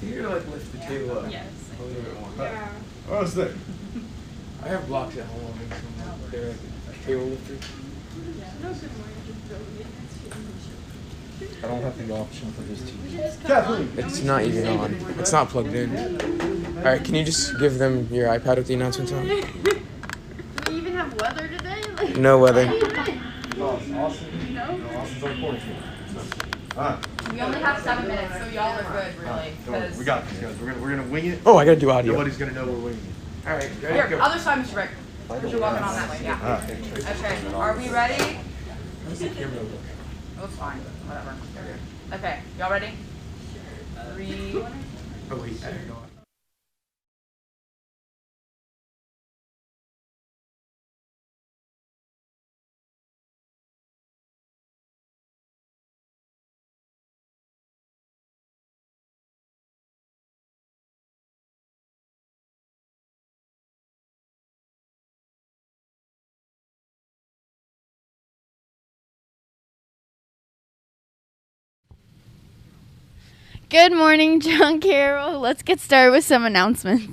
You're gonna lift the table up. Yes. A little bit more. Yeah. Oh, it's there. I have blocks at home. They're like a table lifter. I don't have the option for this TV. Kathleen. It's not even on. It's not plugged in. All right, can you just give them your iPad with the announcements on? Do we even have weather today? Like, No weather. Oh, Austin. No, Austin's on quarantine. We only have 7 minutes, so y'all are good, really. Don't worry, we got this, guys. We're gonna wing it. Oh, I gotta do audio. Nobody's gonna know we're winging it. All right, ready? Here, Go. other side, Mr. Rick. Because you're walking on that way, yeah. All right. Okay, are we ready? How's the camera look? Oh, it's fine. Whatever. Okay, y'all ready? 3. Oh wait, I don't know. Good morning, John Carroll. Let's get started with some announcements.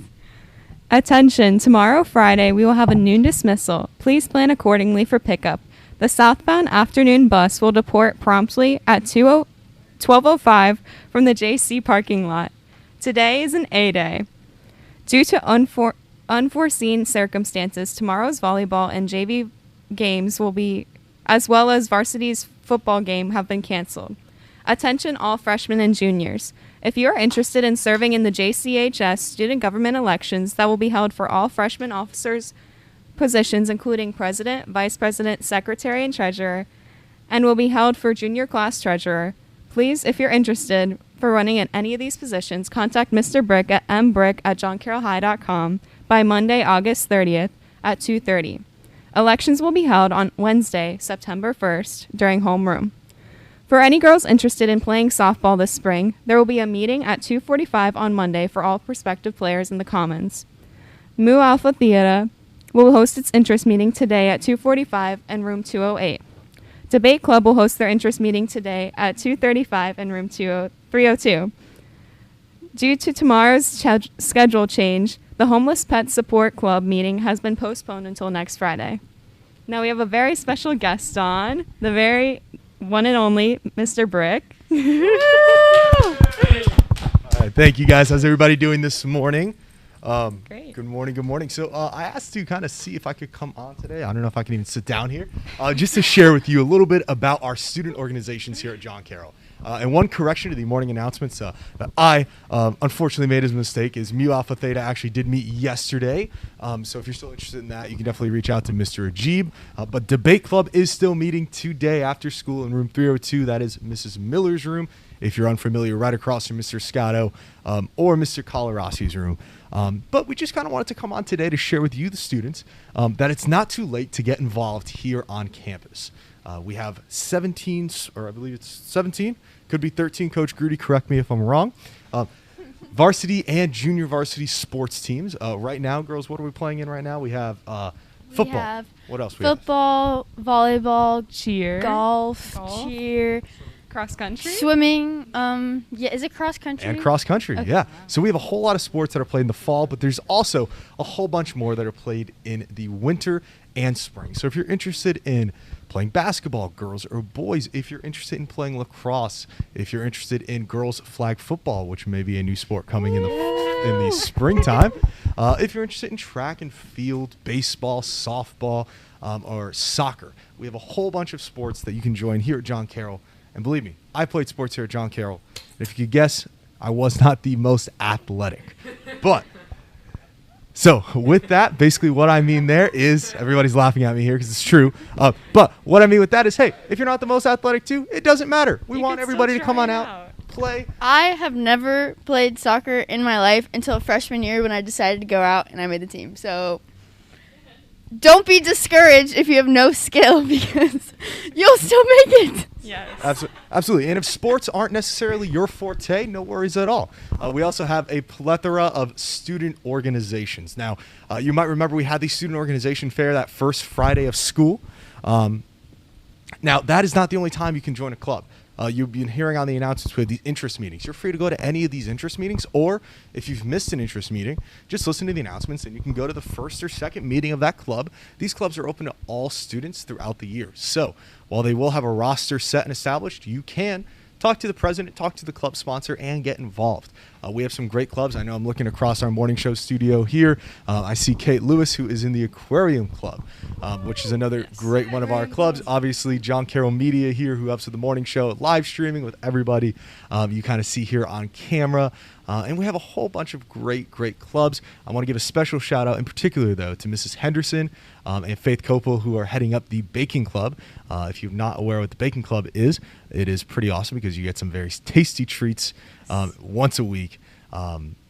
Attention, tomorrow, Friday, we will have a noon dismissal. Please plan accordingly for pickup. The southbound afternoon bus will depart promptly at 12:05 from the JC parking lot. Today is an A day. Due to unforeseen circumstances, tomorrow's volleyball and JV games will be, as well as Varsity's football game, have been canceled. Attention all freshmen and juniors. If you are interested in serving in the JCHS student government elections that will be held for all freshman officers positions, including president, vice president, secretary, and treasurer, and will be held for junior class treasurer, please, if you're interested for running in any of these positions, contact Mr. Brick at mbrick@johncarrollhigh.com by Monday, August 30th at 2:30. Elections will be held on Wednesday, September 1st during homeroom. For any girls interested in playing softball this spring, there will be a meeting at 2:45 on Monday for all prospective players in the Commons. Mu Alpha Theta will host its interest meeting today at 2:45 in room 208. Debate Club will host their interest meeting today at 2:35 in room 302. Due to tomorrow's schedule change, the Homeless Pet Support Club meeting has been postponed until next Friday. Now we have a very special guest on, the very one and only Mr. Brick. All right, thank you guys. How's everybody doing this morning? Great. Good morning, good morning. So I asked to kind of see if I could come on today. I don't know if I can even sit down here. Just to share with you a little bit about our student organizations here at John Carroll. And one correction to the morning announcements that I unfortunately made as a mistake is Mu Alpha Theta actually did meet yesterday. So if you're still interested in that, you can definitely reach out to Mr. Ajib. But Debate Club is still meeting today after school in room 302. That is Mrs. Miller's room. If you're unfamiliar, right across from Mr. Scotto or Mr. Colorasi's room. But we just kind of wanted to come on today to share with you, the students, that it's not too late to get involved here on campus. We have 17, or I believe it's 17, could be 13. Coach Grudy, correct me if I'm wrong. Varsity and junior varsity sports teams. Right now, girls, what are we playing in right now? We have football. We have what else? football, volleyball, Cheer. golf, cheer, Cross country. swimming. Yeah, is it cross country? And cross country, Okay. yeah. So we have a whole lot of sports that are played in the fall, but there's also a whole bunch more that are played in the winter and spring. So if you're interested in playing basketball, girls or boys, if you're interested in playing lacrosse, if you're interested in girls flag football, which may be a new sport coming in the springtime, if you're interested in track and field, baseball, softball, or soccer, we have a whole bunch of sports that you can join here at John Carroll. And believe me, I played sports here at John Carroll. And if you could guess, I was not the most athletic. But, so with that, basically what I mean there is, everybody's laughing at me here because it's true. But what I mean with that is, hey, if you're not the most athletic too, it doesn't matter. We want everybody to come on out, play. I have never played soccer in my life until freshman year when I decided to go out and I made the team. So don't be discouraged if you have no skill because you'll still make it. Yes. Absolutely. And if sports aren't necessarily your forte, no worries at all. We also have a plethora of student organizations. Now, you might remember we had the student organization fair that first Friday of school. Now, that is not the only time you can join a club. You've been hearing on the announcements with these interest meetings. You're free to go to any of these interest meetings, or if you've missed an interest meeting, just listen to the announcements and you can go to the first or second meeting of that club. These clubs are open to all students throughout the year. So while they will have a roster set and established, you can talk to the president, talk to the club sponsor, and get involved. We have some great clubs. I know I'm looking across our morning show studio here. I see Kate Lewis, who is in the Aquarium Club, which is another great one of our clubs. Obviously, John Carroll Media here, who helps with the morning show, live streaming with everybody. You kind of see here on camera. And we have a whole bunch of great clubs. I want to give a special shout out in particular, though, to Mrs. Henderson and Faith Copel, who are heading up the Baking Club. If you're not aware what the Baking Club is, it is pretty awesome because you get some very tasty treats once a week.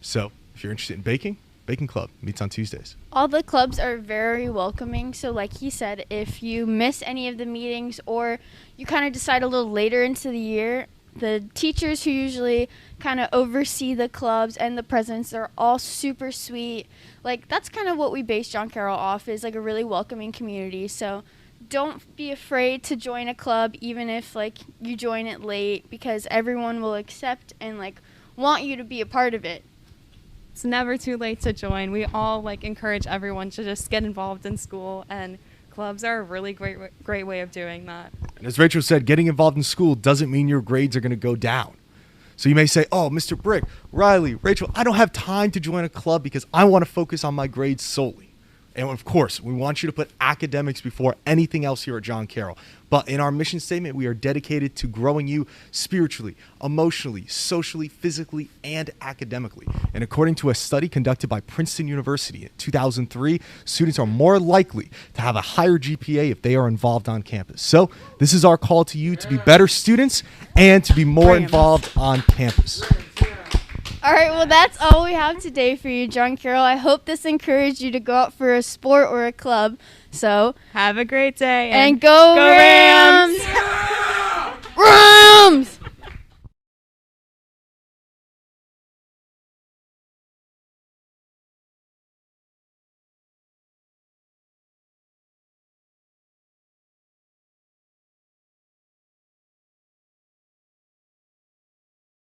So if you're interested in baking, Baking Club meets on Tuesdays. All the clubs are very welcoming. So like he said, if you miss any of the meetings or you kind of decide a little later into the year, the teachers who usually kind of oversee the clubs and the presidents are all super sweet. Like that's kind of what we base John Carroll off, is like a really welcoming community. So don't be afraid to join a club, even if like you join it late, because everyone will accept and like want you to be a part of it. It's never too late to join. We all like encourage everyone to just get involved in school, and clubs are a really great way of doing that. And as Rachel said, getting involved in school doesn't mean your grades are going to go down. So you may say, oh, Mr. Brick, Riley, Rachel, I don't have time to join a club because I want to focus on my grades solely. And of course, we want you to put academics before anything else here at John Carroll. But in our mission statement, we are dedicated to growing you spiritually, emotionally, socially, physically, and academically. And according to a study conducted by Princeton University in 2003, students are more likely to have a higher GPA if they are involved on campus. So this is our call to you to be better students and to be more involved on campus. All right, well, that's all we have today for you, John Carroll. I hope this encouraged you to go out for a sport or a club. So have a great day. And go Rams! Yeah! Rams!